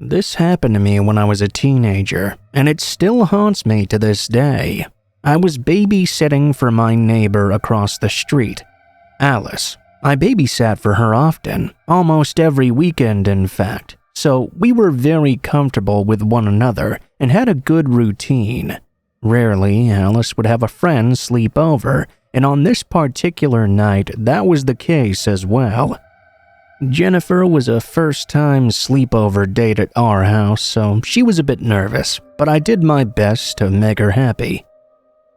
This happened to me when I was a teenager, and it still haunts me to this day. I was babysitting for my neighbor across the street, Alice. I babysat for her often, almost every weekend in fact, so we were very comfortable with one another and had a good routine. Rarely, Alice would have a friend sleep over, and on this particular night, that was the case as well. Jennifer was a first-time sleepover date at our house, so she was a bit nervous, but I did my best to make her happy.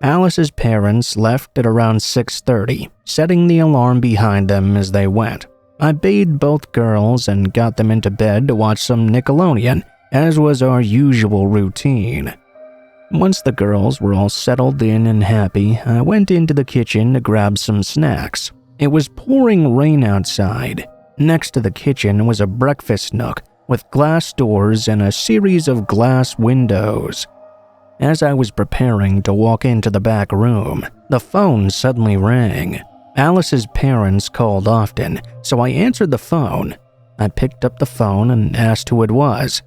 Alice's parents left at around 6:30, setting the alarm behind them as they went. I bathed both girls and got them into bed to watch some Nickelodeon, as was our usual routine. Once the girls were all settled in and happy, I went into the kitchen to grab some snacks. It was pouring rain outside. Next to the kitchen was a breakfast nook with glass doors and a series of glass windows. As I was preparing to walk into the back room, the phone suddenly rang. Alice's parents called often, so I answered the phone. I picked up the phone and asked who it was.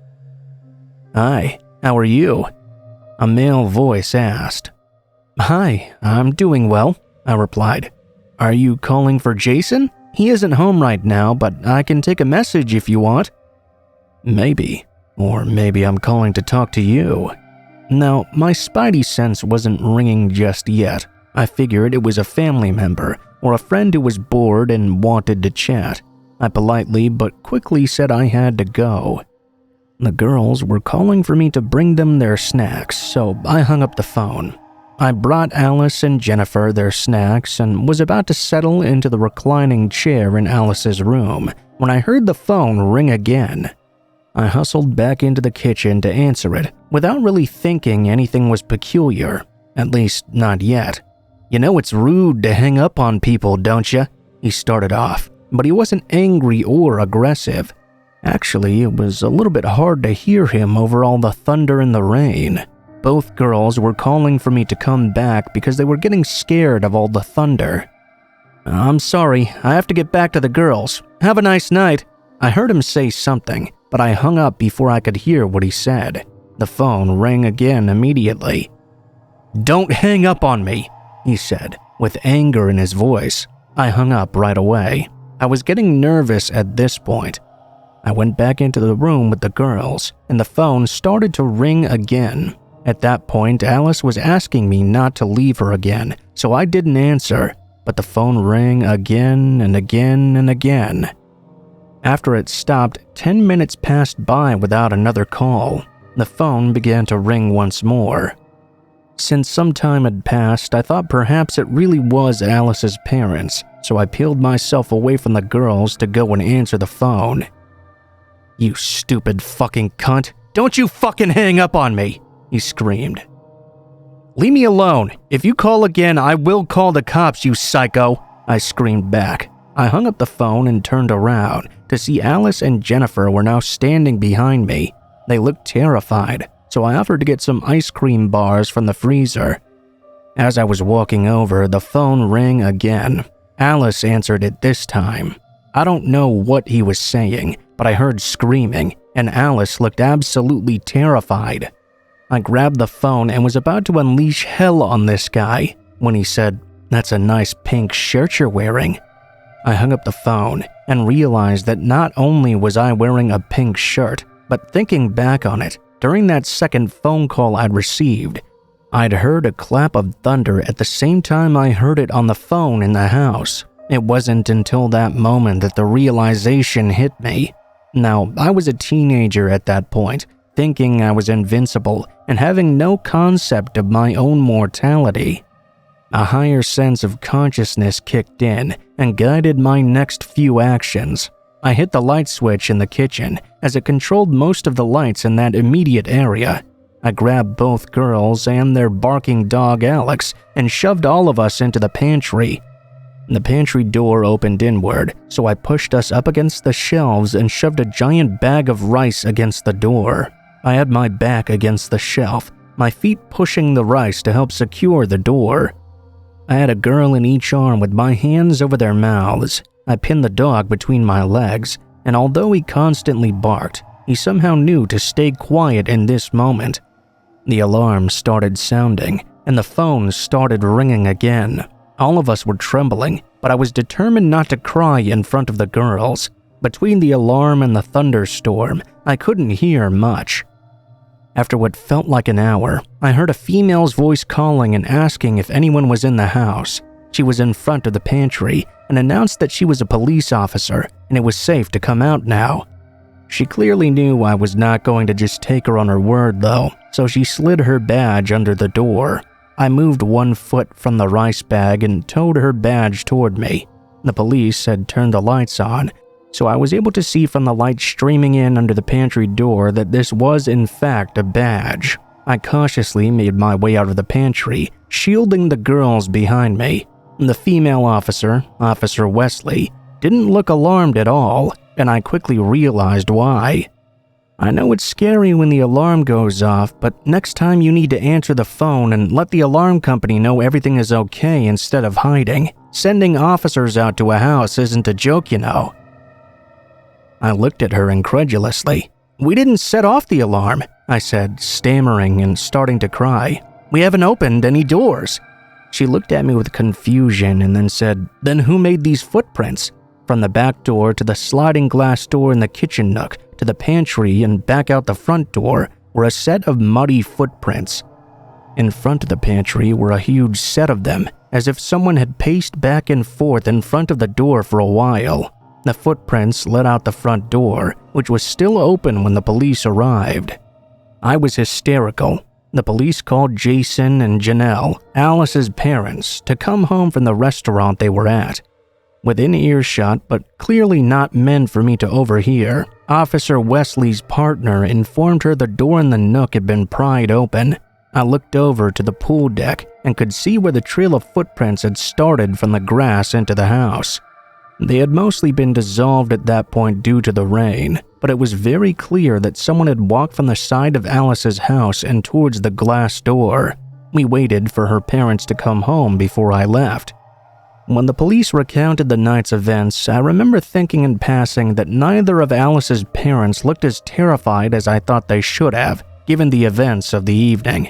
"Hi, how are you?" A male voice asked. "Hi, I'm doing well," I replied. "Are you calling for Jason? He isn't home right now, but I can take a message if you want." "Maybe. Or maybe I'm calling to talk to you." Now, my spidey sense wasn't ringing just yet. I figured it was a family member or a friend who was bored and wanted to chat. I politely but quickly said I had to go. The girls were calling for me to bring them their snacks, so I hung up the phone. I brought Alice and Jennifer their snacks and was about to settle into the reclining chair in Alice's room when I heard the phone ring again. I hustled back into the kitchen to answer it without really thinking anything was peculiar, at least not yet. "You know it's rude to hang up on people, don't you?" he started off, but he wasn't angry or aggressive. Actually, it was a little bit hard to hear him over all the thunder and the rain. Both girls were calling for me to come back because they were getting scared of all the thunder. "I'm sorry, I have to get back to the girls. Have a nice night." I heard him say something, but I hung up before I could hear what he said. The phone rang again immediately. "Don't hang up on me," he said, with anger in his voice. I hung up right away. I was getting nervous at this point. I went back into the room with the girls, and the phone started to ring again. At that point, Alice was asking me not to leave her again, so I didn't answer, but the phone rang again and again and again. After it stopped, 10 minutes passed by without another call. The phone began to ring once more. Since some time had passed, I thought perhaps it really was Alice's parents, so I peeled myself away from the girls to go and answer the phone. "You stupid fucking cunt! Don't you fucking hang up on me!" he screamed. "Leave me alone. If you call again, I will call the cops, you psycho," I screamed back. I hung up the phone and turned around to see Alice and Jennifer were now standing behind me. They looked terrified, so I offered to get some ice cream bars from the freezer. As I was walking over, the phone rang again. Alice answered it this time. I don't know what he was saying, but I heard screaming, and Alice looked absolutely terrified. I grabbed the phone and was about to unleash hell on this guy when he said, "That's a nice pink shirt you're wearing." I hung up the phone and realized that not only was I wearing a pink shirt, but thinking back on it, during that second phone call I'd received, I'd heard a clap of thunder at the same time I heard it on the phone in the house. It wasn't until that moment that the realization hit me. Now, I was a teenager at that point, thinking I was invincible and having no concept of my own mortality. A higher sense of consciousness kicked in and guided my next few actions. I hit the light switch in the kitchen as it controlled most of the lights in that immediate area. I grabbed both girls and their barking dog Alex and shoved all of us into the pantry. The pantry door opened inward, so I pushed us up against the shelves and shoved a giant bag of rice against the door. I had my back against the shelf, my feet pushing the rice to help secure the door. I had a girl in each arm with my hands over their mouths. I pinned the dog between my legs, and although he constantly barked, He somehow knew to stay quiet in this moment. The alarm started sounding, and the phone started ringing again. All of us were trembling, but I was determined not to cry in front of the girls. Between the alarm and the thunderstorm, I couldn't hear much. After what felt like an hour, I heard a female's voice calling and asking if anyone was in the house. She was in front of the pantry and announced that she was a police officer and it was safe to come out now. She clearly knew I was not going to just take her on her word though, so she slid her badge under the door. I moved 1 foot from the rice bag and towed her badge toward me. The police had turned the lights on, so I was able to see from the light streaming in under the pantry door that this was in fact a badge. I cautiously made my way out of the pantry, shielding the girls behind me. The female officer, Officer Wesley, didn't look alarmed at all, and I quickly realized why. I know it's scary when the alarm goes off, but next time you need to answer the phone and let the alarm company know everything is okay instead of hiding. Sending officers out to a house isn't a joke, you know. I looked at her incredulously. "We didn't set off the alarm," I said, stammering and starting to cry. "We haven't opened any doors." She looked at me with confusion and then said, "Then who made these footprints? From the back door to the sliding glass door in the kitchen nook to the pantry and back out the front door were a set of muddy footprints. In front of the pantry were a huge set of them, as if someone had paced back and forth in front of the door for a while. The footprints led out the front door, which was still open when the police arrived. I was hysterical. The police called Jason and Janelle, Alice's parents, to come home from the restaurant they were at. Within earshot, but clearly not meant for me to overhear, Officer Wesley's partner informed her the door in the nook had been pried open. I looked over to the pool deck and could see where the trail of footprints had started from the grass into the house. They had mostly been dissolved at that point due to the rain, but it was very clear that someone had walked from the side of Alice's house and towards the glass door. We waited for her parents to come home before I left. When the police recounted the night's events, I remember thinking in passing that neither of Alice's parents looked as terrified as I thought they should have, given the events of the evening.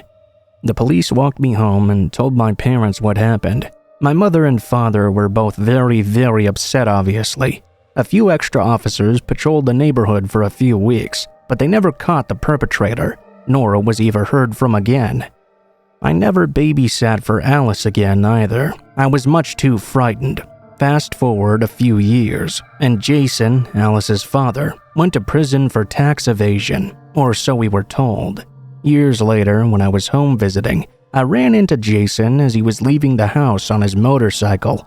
The police walked me home and told my parents what happened. My mother and father were both very, very upset, obviously. A few extra officers patrolled the neighborhood for a few weeks, but they never caught the perpetrator, nor was he ever heard from again. I never babysat for Alice again either. I was much too frightened. Fast forward a few years, and Jason, Alice's father, went to prison for tax evasion, or so we were told. Years later, when I was home visiting, I ran into Jason as he was leaving the house on his motorcycle.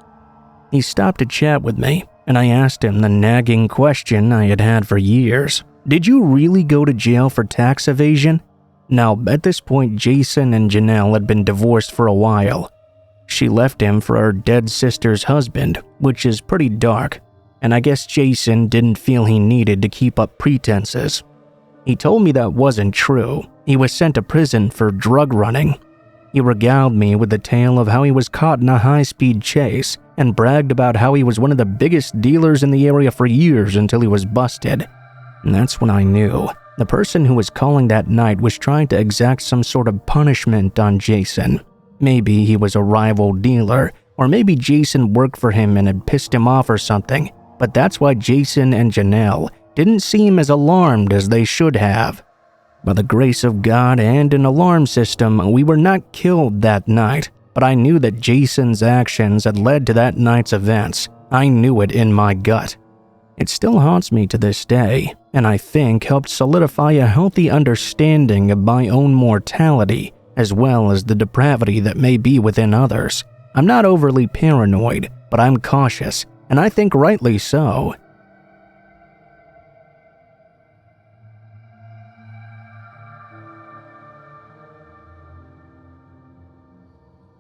He stopped to chat with me, and I asked him the nagging question I had had for years. "Did you really go to jail for tax evasion?" Now, at this point, Jason and Janelle had been divorced for a while. She left him for her dead sister's husband, which is pretty dark, and I guess Jason didn't feel he needed to keep up pretenses. He told me that wasn't true. He was sent to prison for drug running. He regaled me with the tale of how he was caught in a high-speed chase and bragged about how he was one of the biggest dealers in the area for years until he was busted. And that's when I knew. The person who was calling that night was trying to exact some sort of punishment on Jason. Maybe he was a rival dealer, or maybe Jason worked for him and had pissed him off or something, but that's why Jason and Janelle didn't seem as alarmed as they should have. By the grace of God and an alarm system, we were not killed that night, but I knew that Jason's actions had led to that night's events. I knew it in my gut. It still haunts me to this day, and I think helped solidify a healthy understanding of my own mortality, as well as the depravity that may be within others. I'm not overly paranoid, but I'm cautious, and I think rightly so.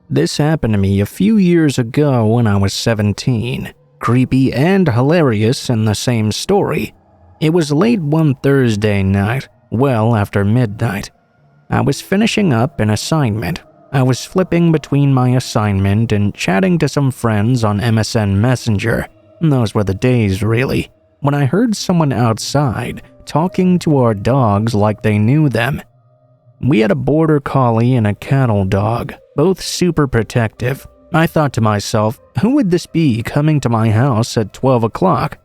This happened to me a few years ago when I was 17. Creepy and hilarious in the same story. It was late one Thursday night, well after midnight. I was finishing up an assignment. I was flipping between my assignment and chatting to some friends on MSN Messenger. Those were the days, really. when I heard someone outside talking to our dogs like they knew them. We had a border collie and a cattle dog, both super protective. I thought to myself, who would this be coming to my house at 12 o'clock?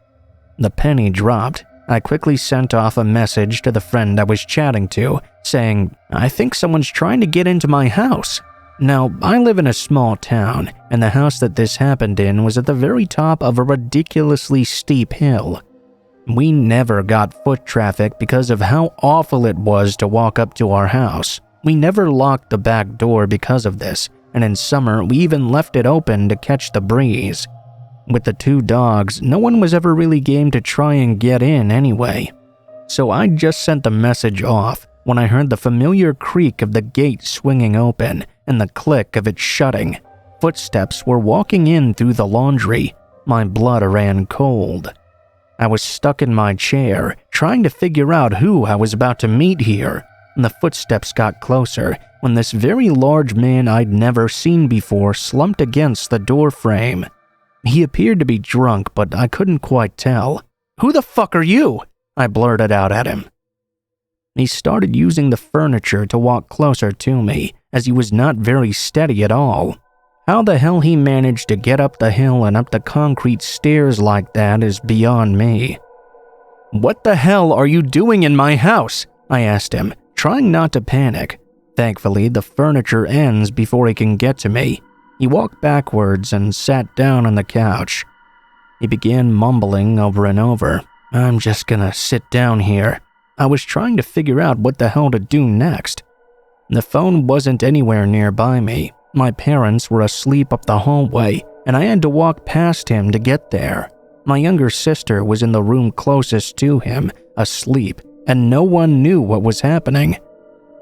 The penny dropped. I quickly sent off a message to the friend I was chatting to, saying, I think someone's trying to get into my house. Now, I live in a small town, and the house that this happened in was at the very top of a ridiculously steep hill. We never got foot traffic because of how awful it was to walk up to our house. We never locked the back door because of this, and in summer we even left it open to catch the breeze. With the two dogs, no one was ever really game to try and get in anyway. So I just sent the message off when I heard the familiar creak of the gate swinging open and the click of it shutting. Footsteps were walking in through the laundry. My blood ran cold. I was stuck in my chair, trying to figure out who I was about to meet here, and the footsteps got closer when this very large man I'd never seen before slumped against the door frame. He appeared to be drunk, but I couldn't quite tell. "Who the fuck are you?" I blurted out at him. He started using the furniture to walk closer to me, as he was not very steady at all. How the hell he managed to get up the hill and up the concrete stairs like that is beyond me. "What the hell are you doing in my house?" I asked him, trying not to panic. Thankfully, the furniture ends before he can get to me. He walked backwards and sat down on the couch. He began mumbling over and over, "I'm just gonna sit down here." I was trying to figure out what the hell to do next. The phone wasn't anywhere nearby me. My parents were asleep up the hallway, and I had to walk past him to get there. My younger sister was in the room closest to him, asleep, and no one knew what was happening.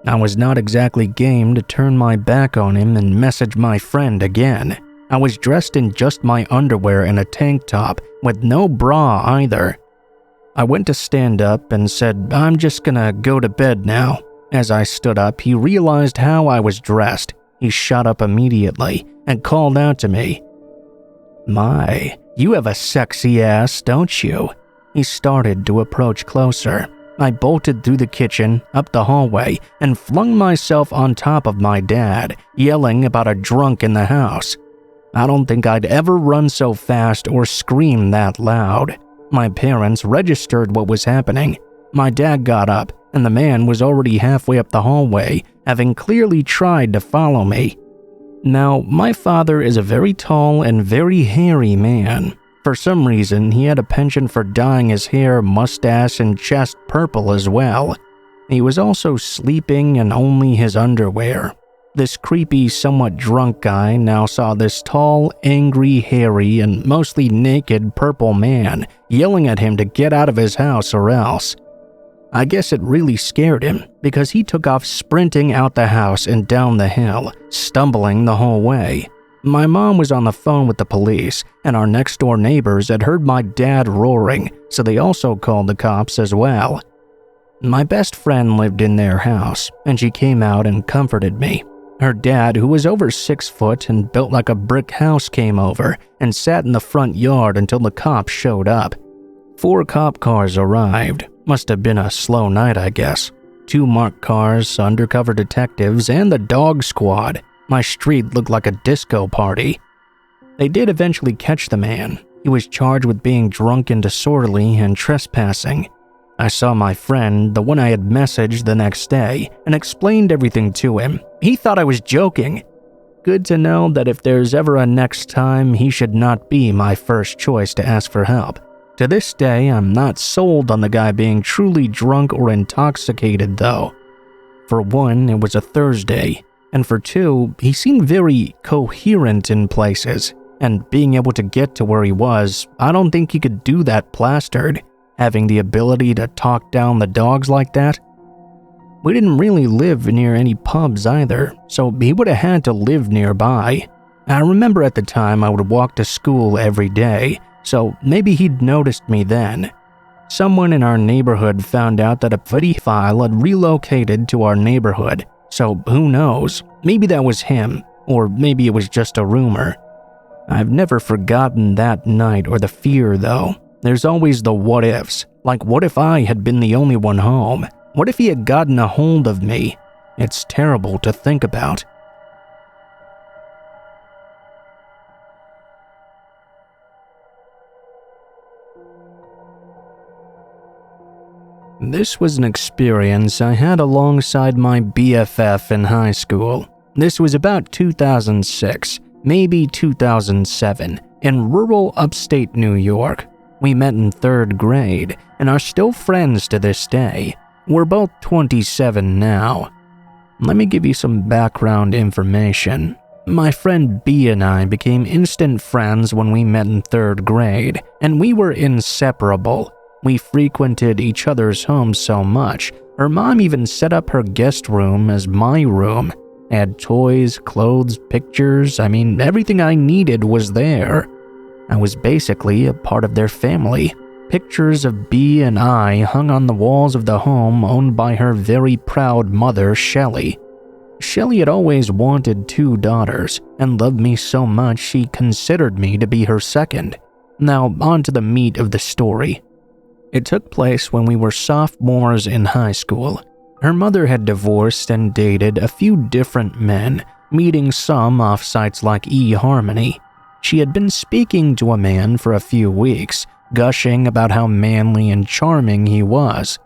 I was not exactly game to turn my back on him and message my friend again. I was dressed in just my underwear and a tank top, with no bra either. I went to stand up and said, "I'm just gonna go to bed now." As I stood up, he realized how I was dressed. He shot up immediately and called out to me, "My, you have a sexy ass, don't you?" He started to approach closer. I bolted through the kitchen, up the hallway, and flung myself on top of my dad, yelling about a drunk in the house. I don't think I'd ever run so fast or scream that loud. My parents registered what was happening. My dad got up, and the man was already halfway up the hallway, having clearly tried to follow me. Now, my father is a very tall and very hairy man. For some reason, he had a penchant for dyeing his hair, mustache, and chest purple as well. He was also sleeping in only his underwear. This creepy, somewhat drunk guy now saw this tall, angry, hairy, and mostly naked purple man yelling at him to get out of his house or else. I guess it really scared him, because he took off sprinting out the house and down the hill, stumbling the whole way. My mom was on the phone with the police, and our next-door neighbors had heard my dad roaring, so they also called the cops as well. My best friend lived in their house, and she came out and comforted me. Her dad, who was over 6 foot and built like a brick house, came over and sat in the front yard until the cops showed up. 4 cop cars arrived. Must have been a slow night, I guess. 2 marked cars, undercover detectives, and the dog squad. My street looked like a disco party. They did eventually catch the man. He was charged with being drunk and disorderly and trespassing. I saw my friend, the one I had messaged the next day, and explained everything to him. He thought I was joking. Good to know that if there's ever a next time, he should not be my first choice to ask for help. To this day, I'm not sold on the guy being truly drunk or intoxicated, though. For one, it was a Thursday, and for two, he seemed very coherent in places, and being able to get to where he was, I don't think he could do that plastered, having the ability to talk down the dogs like that. We didn't really live near any pubs either, so he would have had to live nearby. I remember at the time I would walk to school every day, so maybe he'd noticed me then. Someone in our neighborhood found out that a pedophile had relocated to our neighborhood, so who knows, maybe that was him, or maybe it was just a rumor. I've never forgotten that night or the fear though. There's always the what ifs, like what if I had been the only one home? What if he had gotten a hold of me? It's terrible to think about. This was an experience I had alongside my BFF in high school. This was about 2006, maybe 2007, in rural upstate New York. We met in 3rd grade and are still friends to this day. We're both 27 now. Let me give you some background information. My friend B and I became instant friends when we met in 3rd grade, and we were inseparable. We frequented each other's homes so much, her mom even set up her guest room as my room. Had toys, clothes, pictures, everything I needed was there. I was basically a part of their family. Pictures of B and I hung on the walls of the home owned by her very proud mother, Shelley. Shelley had always wanted 2 daughters and loved me so much she considered me to be her second. Now, on to the meat of the story. It took place when we were sophomores in high school. Her mother had divorced and dated a few different men, meeting some off sites like eHarmony. She had been speaking to a man for a few weeks, gushing about how manly and charming he was.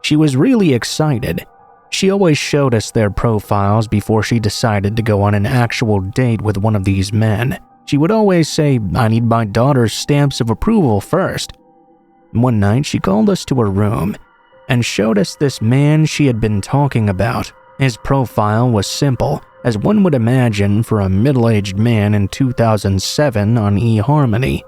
She was really excited. She always showed us their profiles before she decided to go on an actual date with one of these men. She would always say, "I need my daughter's stamps of approval first." One night, she called us to her room and showed us this man she had been talking about. His profile was simple, as one would imagine for a middle-aged man in 2007 on eHarmony.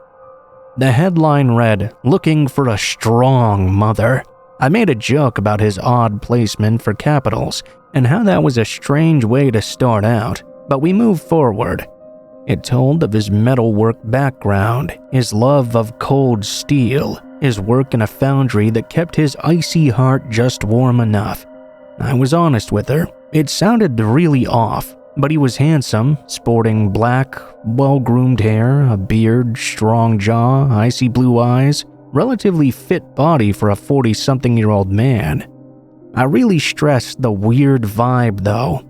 The headline read, "Looking for a strong mother." I made a joke about his odd placement for capitals and how that was a strange way to start out, but we moved forward. It told of his metalwork background, his love of cold steel, his work in a foundry that kept his icy heart just warm enough. I was honest with her. It sounded really off, but he was handsome, sporting black, well-groomed hair, a beard, strong jaw, icy blue eyes, relatively fit body for a 40-something-year-old man. I really stressed the weird vibe, though.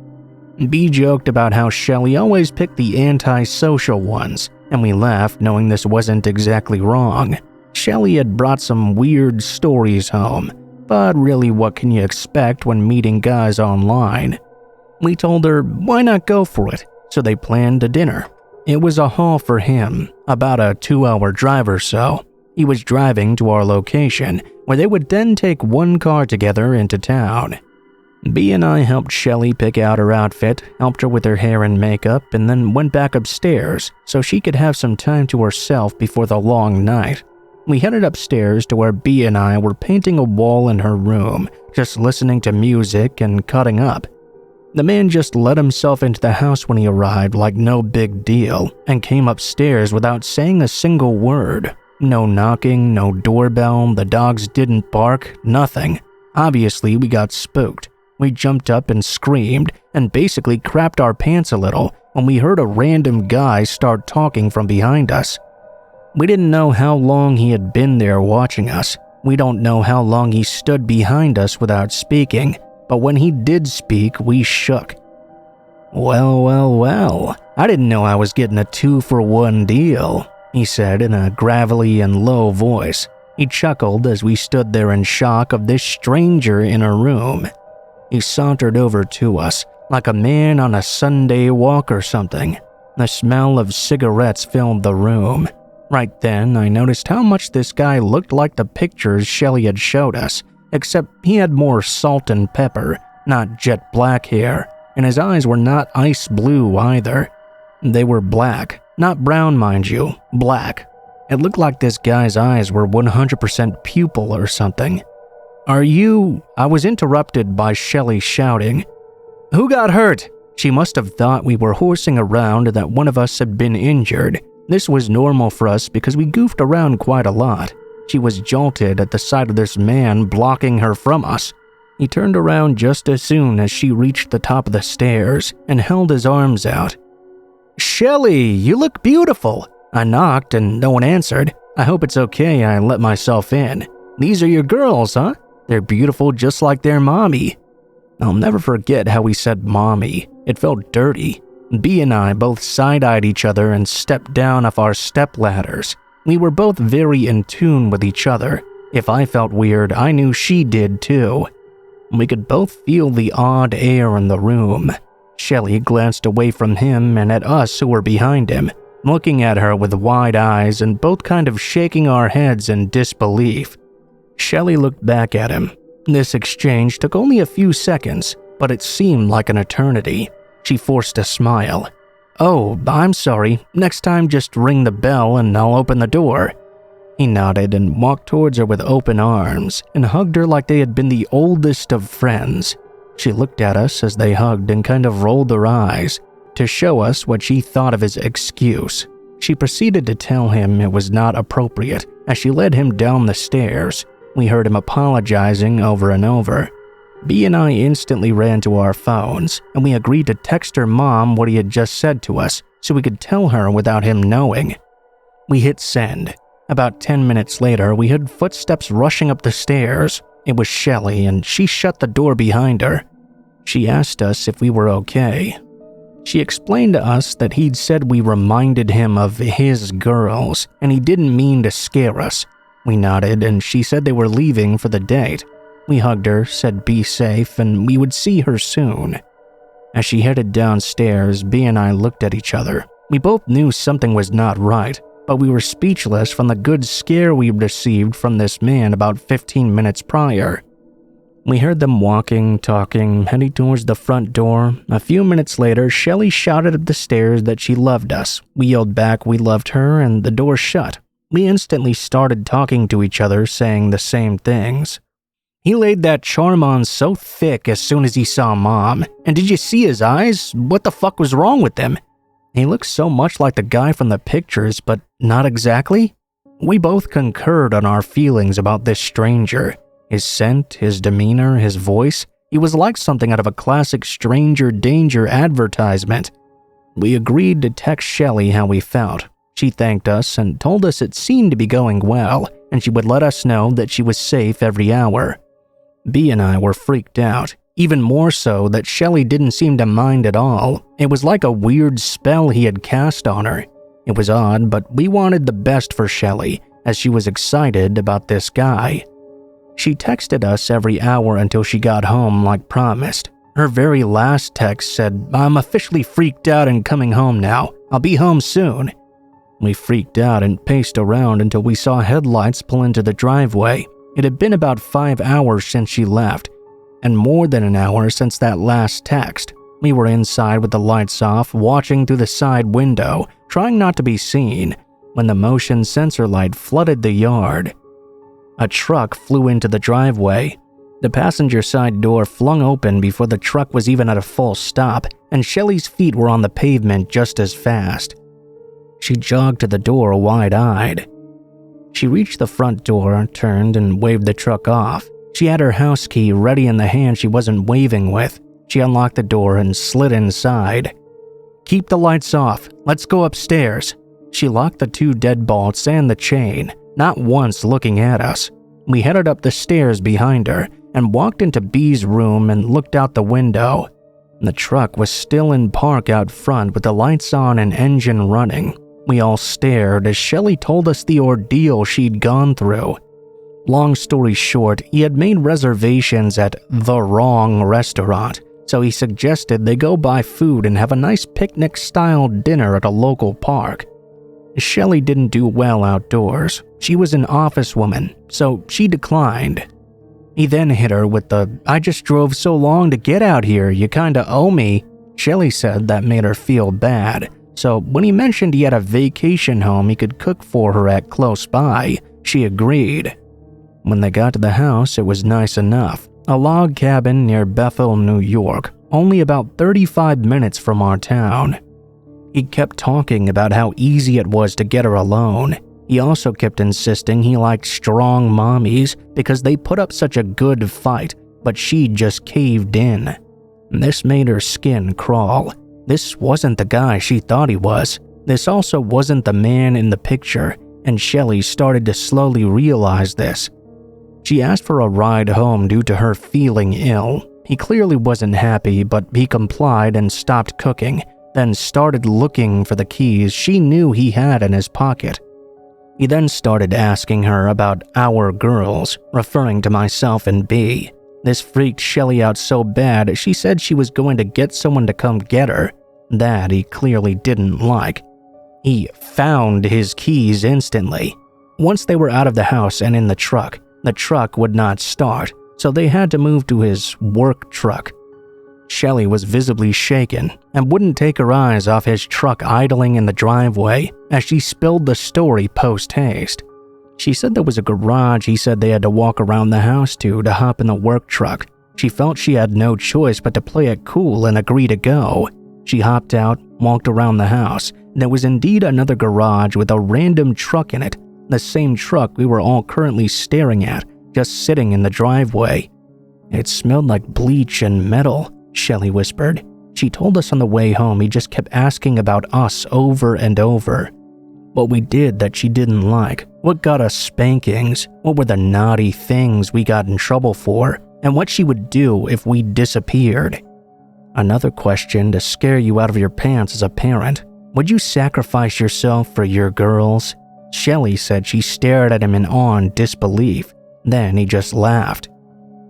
B joked about how Shelley always picked the antisocial ones, and we laughed knowing this wasn't exactly wrong. Shelley had brought some weird stories home, but really what can you expect when meeting guys online? We told her, why not go for it? So they planned a dinner. It was a haul for him, about a 2-hour drive or so. He was driving to our location, where they would then take one car together into town. B and I helped Shelley pick out her outfit, helped her with her hair and makeup, and then went back upstairs so she could have some time to herself before the long night. We headed upstairs to where B and I were painting a wall in her room, just listening to music and cutting up. The man just let himself into the house when he arrived like no big deal, and came upstairs without saying a single word. No knocking, no doorbell, the dogs didn't bark, nothing. Obviously, we got spooked. We jumped up and screamed, and basically crapped our pants a little when we heard a random guy start talking from behind us. We didn't know how long he had been there watching us. We don't know how long he stood behind us without speaking, but when he did speak, we shook. Well, I didn't know I was getting a 2-for-1 deal, he said in a gravelly and low voice. He chuckled as we stood there in shock of this stranger in our room. He sauntered over to us, like a man on a Sunday walk or something. The smell of cigarettes filled the room. Right then, I noticed how much this guy looked like the pictures Shelley had showed us, except he had more salt and pepper, not jet black hair, and his eyes were not ice blue either. They were black, not brown mind you, black. It looked like this guy's eyes were 100% pupil or something. I was interrupted by Shelley shouting, "Who got hurt?" She must have thought we were horsing around and that one of us had been injured. This was normal for us because we goofed around quite a lot. She was jolted at the sight of this man blocking her from us. He turned around just as soon as she reached the top of the stairs and held his arms out. "Shelley, you look beautiful." I knocked and no one answered. I hope it's okay I let myself in. These are your girls, huh? They're beautiful just like their mommy." I'll never forget how he said mommy. It felt dirty. B and I both side-eyed each other and stepped down off our step ladders. We were both very in tune with each other. If I felt weird, I knew she did too. We could both feel the odd air in the room. Shelley glanced away from him and at us who were behind him, looking at her with wide eyes and both kind of shaking our heads in disbelief. Shelley looked back at him. This exchange took only a few seconds, but it seemed like an eternity. She forced a smile. "Oh, I'm sorry. Next time just ring the bell and I'll open the door." He nodded and walked towards her with open arms and hugged her like they had been the oldest of friends. She looked at us as they hugged and kind of rolled her eyes to show us what she thought of his excuse. She proceeded to tell him it was not appropriate as she led him down the stairs. We heard him apologizing over and over. B and I instantly ran to our phones, and we agreed to text her mom what he had just said to us so we could tell her without him knowing. We hit send. About 10 minutes later, we heard footsteps rushing up the stairs. It was Shelley, and she shut the door behind her. She asked us if we were okay. She explained to us that he'd said we reminded him of his girls, and he didn't mean to scare us. We nodded, and she said they were leaving for the date. We hugged her, said be safe, and we would see her soon. As she headed downstairs, B and I looked at each other. We both knew something was not right, but we were speechless from the good scare we received from this man about 15 minutes prior. We heard them walking, talking, heading towards the front door. A few minutes later, Shelley shouted up the stairs that she loved us. We yelled back we loved her, and the door shut. We instantly started talking to each other, saying the same things. He laid that charm on so thick as soon as he saw Mom. And did you see his eyes? What the fuck was wrong with them? He looked so much like the guy from the pictures, but not exactly. We both concurred on our feelings about this stranger. His scent, his demeanor, his voice. He was like something out of a classic stranger danger advertisement. We agreed to text Shelley how we felt. She thanked us and told us it seemed to be going well, and she would let us know that she was safe every hour. B and I were freaked out, even more so that Shelley didn't seem to mind at all. It was like a weird spell he had cast on her. It was odd, but we wanted the best for Shelley, as she was excited about this guy. She texted us every hour until she got home like promised. Her very last text said, "I'm officially freaked out and coming home now. I'll be home soon." We freaked out and paced around until we saw headlights pull into the driveway. It had been about 5 hours since she left, and more than an hour since that last text. We were inside with the lights off, watching through the side window, trying not to be seen, when the motion sensor light flooded the yard. A truck flew into the driveway. The passenger side door flung open before the truck was even at a full stop, and Shelley's feet were on the pavement just as fast. She jogged to the door wide-eyed. She reached the front door, turned, and waved the truck off. She had her house key ready in the hand she wasn't waving with. She unlocked the door and slid inside. "Keep the lights off. Let's go upstairs." She locked the 2 deadbolts and the chain, not once looking at us. We headed up the stairs behind her and walked into B's room and looked out the window. The truck was still in park out front with the lights on and engine running. We all stared as Shelley told us the ordeal she'd gone through. Long story short, he had made reservations at the wrong restaurant, so he suggested they go buy food and have a nice picnic-style dinner at a local park. Shelley didn't do well outdoors. She was an office woman, so she declined. He then hit her with the, "I just drove so long to get out here, you kinda owe me." Shelley said that made her feel bad, so when he mentioned he had a vacation home he could cook for her at close by, she agreed. When they got to the house, it was nice enough. A log cabin near Bethel, New York, only about 35 minutes from our town. He kept talking about how easy it was to get her alone. He also kept insisting he liked strong mommies because they put up such a good fight, but she just caved in. This made her skin crawl. This wasn't the guy she thought he was. This also wasn't the man in the picture. and Shelley started to slowly realize this. She asked for a ride home due to her feeling ill. He clearly wasn't happy, but he complied and stopped cooking, then started looking for the keys she knew he had in his pocket. He then started asking her about our girls, referring to myself and B. This freaked Shelley out so bad she said she was going to get someone to come get her. That he clearly didn't like. He found his keys instantly. Once they were out of the house and in the truck would not start, so they had to move to his work truck. Shelley was visibly shaken and wouldn't take her eyes off his truck idling in the driveway as she spilled the story post-haste. She said there was a garage he said they had to walk around the house to hop in the work truck. She felt she had no choice but to play it cool and agree to go. She hopped out, walked around the house. There was indeed another garage with a random truck in it, the same truck we were all currently staring at, just sitting in the driveway. It smelled like bleach and metal, Shelley whispered. She told us on the way home he just kept asking about us over and over. What we did that she didn't like, what got us spankings, what were the naughty things we got in trouble for, and what she would do if we disappeared. Another question to scare you out of your pants as a parent. Would you sacrifice yourself for your girls? Shelley said she stared at him in awe and disbelief. Then he just laughed.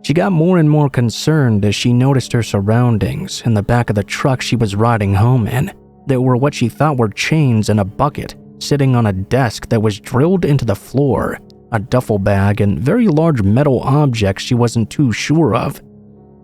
She got more and more concerned as she noticed her surroundings in the back of the truck she was riding home in. There were what she thought were chains and a bucket sitting on a desk that was drilled into the floor, a duffel bag, and very large metal objects she wasn't too sure of.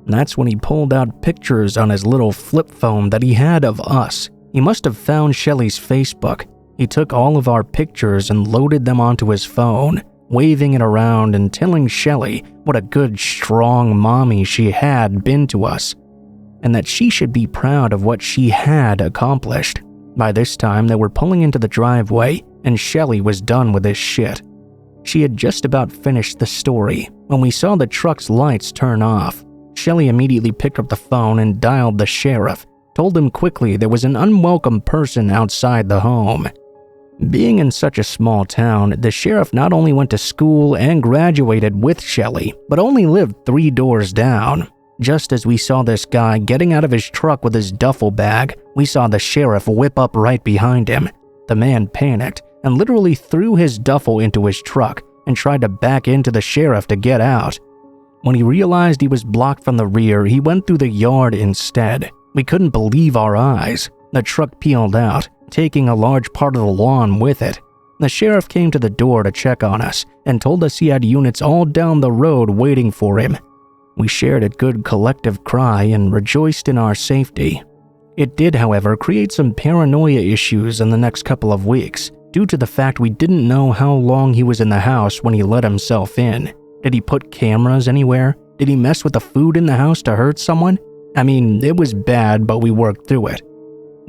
That's when he pulled out pictures on his little flip phone that he had of us. He must have found Shelley's Facebook. He took all of our pictures and loaded them onto his phone, waving it around and telling Shelley what a good, strong mommy she had been to us, and that she should be proud of what she had accomplished. By this time, they were pulling into the driveway, and Shelley was done with his shit. She had just about finished the story when we saw the truck's lights turn off. Shelley immediately picked up the phone and dialed the sheriff, told him quickly there was an unwelcome person outside the home. Being in such a small town, the sheriff not only went to school and graduated with Shelley, but only lived 3 doors down. Just as we saw this guy getting out of his truck with his duffel bag, we saw the sheriff whip up right behind him. The man panicked and literally threw his duffel into his truck and tried to back into the sheriff to get out. When he realized he was blocked from the rear, he went through the yard instead. We couldn't believe our eyes. The truck peeled out, taking a large part of the lawn with it. The sheriff came to the door to check on us and told us he had units all down the road waiting for him. We shared a good collective cry and rejoiced in our safety. It did, however, create some paranoia issues in the next couple of weeks, due to the fact we didn't know how long he was in the house when he let himself in. Did he put cameras anywhere? Did he mess with the food in the house to hurt someone? I mean, it was bad, but we worked through it.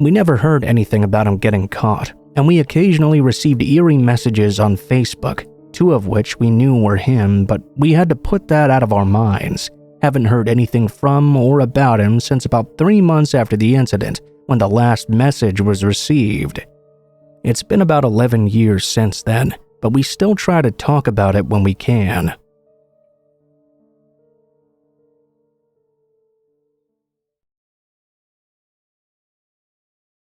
We never heard anything about him getting caught, and we occasionally received eerie messages on Facebook, 2 of which we knew were him, but we had to put that out of our minds. Haven't heard anything from or about him since about 3 months after the incident, when the last message was received. It's been about 11 years since then, but we still try to talk about it when we can.